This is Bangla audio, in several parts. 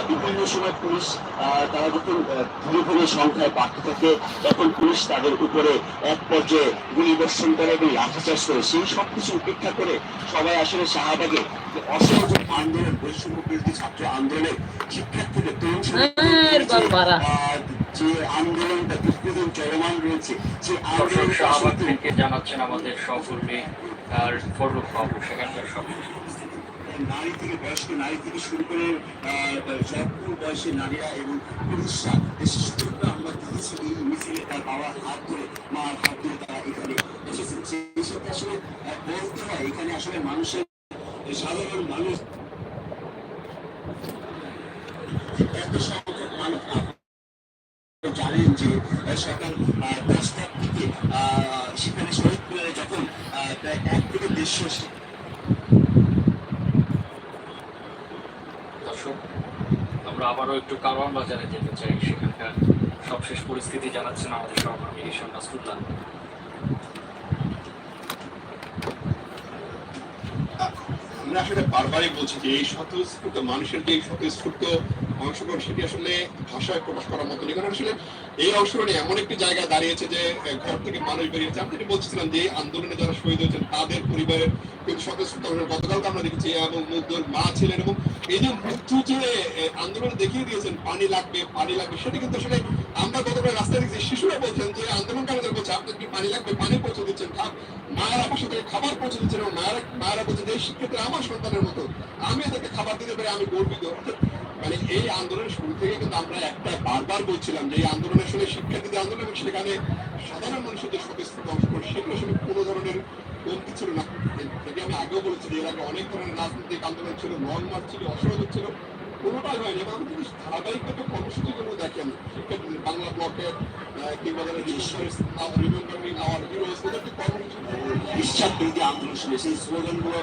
বিভিন্ন সময় পুলিশ তারা যখন ধীরে ধীরে সংখ্যায় বাড়তে থাকে তখন পুলিশ তাদের উপরে এক পর্যায়ে গুলিবর্ষণ করে এবং লাঠিচার্জ করে। সেই সবকিছু উপেক্ষা করে সবাই আসলে শাহবাগে অসহযোগ আন্দোলন, বৈষম্য বিরোধী ছাত্র আন্দোলনের শিক্ষার্থীদের তরুণ যে আন্দোলনটা দীর্ঘদিন চলমান রয়েছে সেই আন্দোলন শাহবাগ থেকে জানাচ্ছেন আমাদের সহকর্মী আর ফররুখ বাবু সেখানকার সব নারী থেকে বয়স্ক নারী থেকে শুরু করে সব বয়সী নারীরা এবং পুরুষরা শিশুরা আমরা দেখেছি এই মিছিলে তার বাবার হাত ধরে মার হাত ধরে তারা এখানে এসেছেন। সেই সাথে আসলে বলতে হয় এখানে আসলে মানুষের সাধারণ মানুষ এত সংখ্যক মানুষ জানেন যে সকাল 10টার দিকে সেখানে শহীদ মিনারে যখন প্রায় 1 থেকে 150 আমরা আবারও একটু কারওয়ান বাজারে যেতে চাই, সেখানকার সবশেষ পরিস্থিতি জানাচ্ছেন আমাদের সহকর্মী ঈশান নাসরুল্লাহ। আমরা আসলে বারবারই বলছি যে এই স্বতঃস্ফূর্ত মানুষের যে স্বতঃস্ফূর্ত অংশগ্রহণ সেটি আসলে ভাষায় প্রকাশ করার মতো কারণ আসলে এই অংশগ্রহণে এমন একটি জায়গায় দাঁড়িয়েছে যে ঘর থেকে মানুষ বেরিয়েছে। আমি যেটা বলছিলাম যে আন্দোলনে যারা শহীদ হয়েছেন তাদের পরিবারের কিন্তু স্বতঃস্ফূর্ত গতকালকে আমরা দেখেছি এবং মুগ্ধর মা ছিলেন এবং এই যে মৃত্যু যে আন্দোলনে দেখিয়ে দিয়েছেন পানি লাগবে সেটা কিন্তু আসলে আমরা গতকাল রাস্তায় দেখছি শিশুরা বলছেন যে আন্দোলনকারীদের বলছে আপনার কি পানি লাগবে, পানি পৌঁছে দিচ্ছেন, মায়েরা পাশে থেকে খাবার পৌঁছে দিচ্ছেন এবং মায়েরা বলছেন এই শিক্ষার্থী আমার সন্তানের মতো, আমি এদেরকে খাবার দিতে পারি, আমি গর্বিত। মানে এই আন্দোলনের শুরু থেকে কিন্তু আমরা একটা বারবার বলছিলাম যে এই আন্দোলন আসলে শিক্ষার্থীদের আন্দোলন এবং সেখানে সাধারণ মানুষের যে স্বতঃস্ফূর্ত অংশগ্রহণ সেগুলো আসলে কোনো ধরনের কমতি ছিল না। যদি আমি আগেও বলেছি যে এর আগে অনেক ধরনের রাজনৈতিক আন্দোলন ছিল, লং মার্চ ছিল, অসহযোগ ছিল, কোনোটাই হয়নি। এবং আমি কিন্তু ধারাবাহিকভাবে কর্মসূচিগুলো দেখি আমি শিক্ষার্থীদের বাংলা ব্লকের কিংবা বিশ্বাস বিরোধী আন্দোলন শুনে সেই স্লোগানগুলো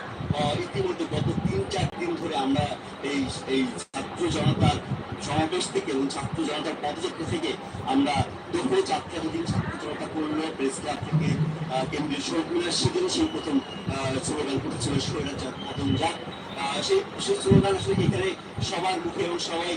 ইতিমধ্যে গত 3-4 দিন ধরে আমরা এই ছাত্র জনতার সমাবেশ থেকে এবং ছাত্র জনতার পদযাত্রা থেকে আমরা দুপুর 4টা দিন ছাত্র জনতা করলো প্রেস ক্লাব থেকে কেন্দ্রীয় শহীদ মিনার সেদিন সেই প্রথম স্লোগান উঠেছিল স্বৈরাচার পতন যাক। সেই স্লোগান আসলে এখানে সবার মুখে এবং সবাই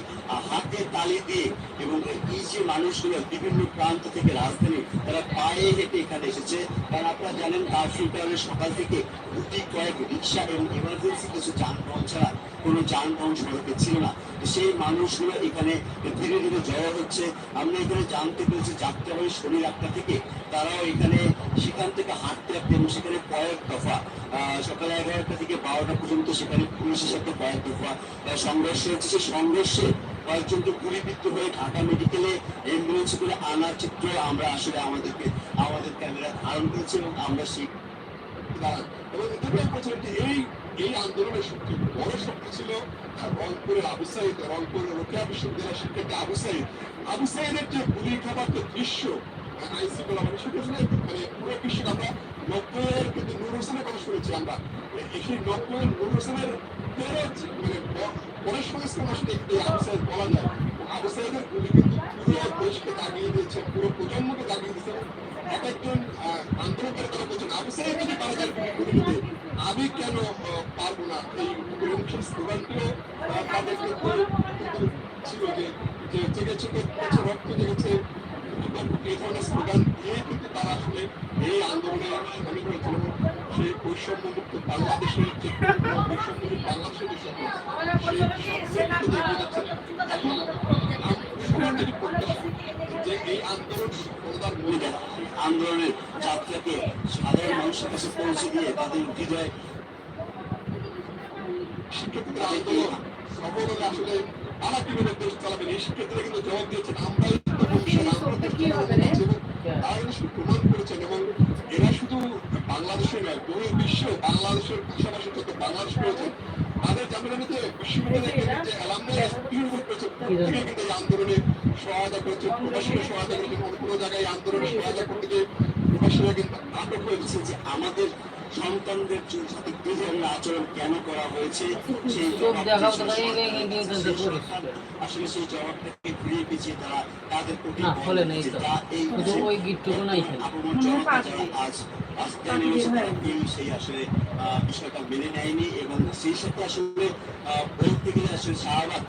হাতে তালি দিয়ে এবং এই যে মানুষগুলো বিভিন্ন প্রান্ত থেকে রাজধানী তারা পায়ে হেঁটে এখানে এসেছে। কারণ আপনারা জানেন কারফিউ কারণে সকাল থেকে গুটি কয়েক রিক্সা এবং এমার্জেন্সি কিছু যানবাহন ছাড়া কোনো যানবাহন সড়কে ছিল না। সেই মানুষগুলো এখানে ধীরে ধীরে জড়ো হচ্ছে। আমরা এখানে জানতে পেরেছি যাত্রাবাড়ি শনি 8টা থেকে তারাও এখানে সেখান থেকে হাঁটতে হাঁটতে এবং সেখানে কয়েক দফা সকাল 11টা থেকে 12টা পর্যন্ত সেখানে পুলিশের সাথে কয়েক দফা সংঘর্ষ হচ্ছে। সেই সংঘর্ষে কয়েকজনকে গুলিবিদ্ধ হয়ে ঢাকা মেডিকেলে অ্যাম্বুলেন্সে করে আনার চিত্র আমরা আসলে আমাদের ক্যামেরা ধারণ করেছি এবং আমরা সেই এই আন্দোলনের সবচেয়ে বড় শক্তি ছিল রংপুরের আবু সাইদ, রংপুরের রোকেয়া বিশ্ববিদ্যালয়ের শিক্ষার্থী আবু সাইদের যে গুলি খাবার যে দৃশ্য আইনশৃঙ্খলা মানে পুরো বিশ্বকে আমরা 90-এর কিন্তু নূর হোসেনের কথা শুনেছি। আমরা সেই 90-এর নূর হোসেনের মানে পরের সংস্করণ আসলে এই আবু সাইদ বলা যায়। আবু সাইদের গুলি কিন্তু পুরো দেশকে দাগিয়ে দিয়েছে, পুরো প্রজন্মকে দাগিয়ে দিয়েছে। এক একজন আন্দোলনকারী তারা বলছেন আবু সাইদ যদি পারা যায় গুলি দিতে আমি কেন পারবো না। এই স্লোগানটিও তাদের ছিল যে জেগেছে রক্ত জেগেছে, এই ধরনের স্লোগান দিয়ে কিন্তু তারা আসলে এই আন্দোলনে সামিল হয়েছিল। সেই বৈষম্যমুক্ত বাংলাদেশের যে বৈষম্যমুক্ত বাংলাদেশের যে যে এই আন্দোলন আন্দোলনের যাত্রাকে সাধারণ মানুষের কাছে পৌঁছে দিয়ে তাদের হৃদয় শিক্ষার্থীদের আন্দোলন সফল হলে আসলে তারা কিভাবে দেশ চালাবেন এই শিক্ষার্থীরা কিন্তু জবাব দিয়েছেন আমরাই তারা কিন্তু প্রমাণ করেছেন। এবং এরা শুধু বাংলাদেশে নয় পুরো বিশ্ব বাংলাদেশের পাশাপাশি যত বাংলাদেশ করেছেন তাদের জামিনানিতে বিশ্ববিদ্যালয়ের যে অ্যালামনাই করেছে প্রত্যেকে কিন্তু এই আন্দোলনে সহায়তা করেছে, প্রবাসীরা সহায়তা করেছে। কোনো জায়গায় আন্দোলনে সহায়তা করতে গিয়ে প্রবাসীরা কিন্তু আটক হয়েছে। যে আমাদের সন্তানদের সাথে কি ধরনের আচরণ কেন করা হয়েছে সেই আসলে সেই জবাবটাকে ঘুরিয়ে পেঁচিয়ে তারা তাদের প্রতি সেই আসলে বিষয়টা মেনে নেয়নি এবং সেই সাথে আসলে বলতে গেলে আসলে শাহবাগ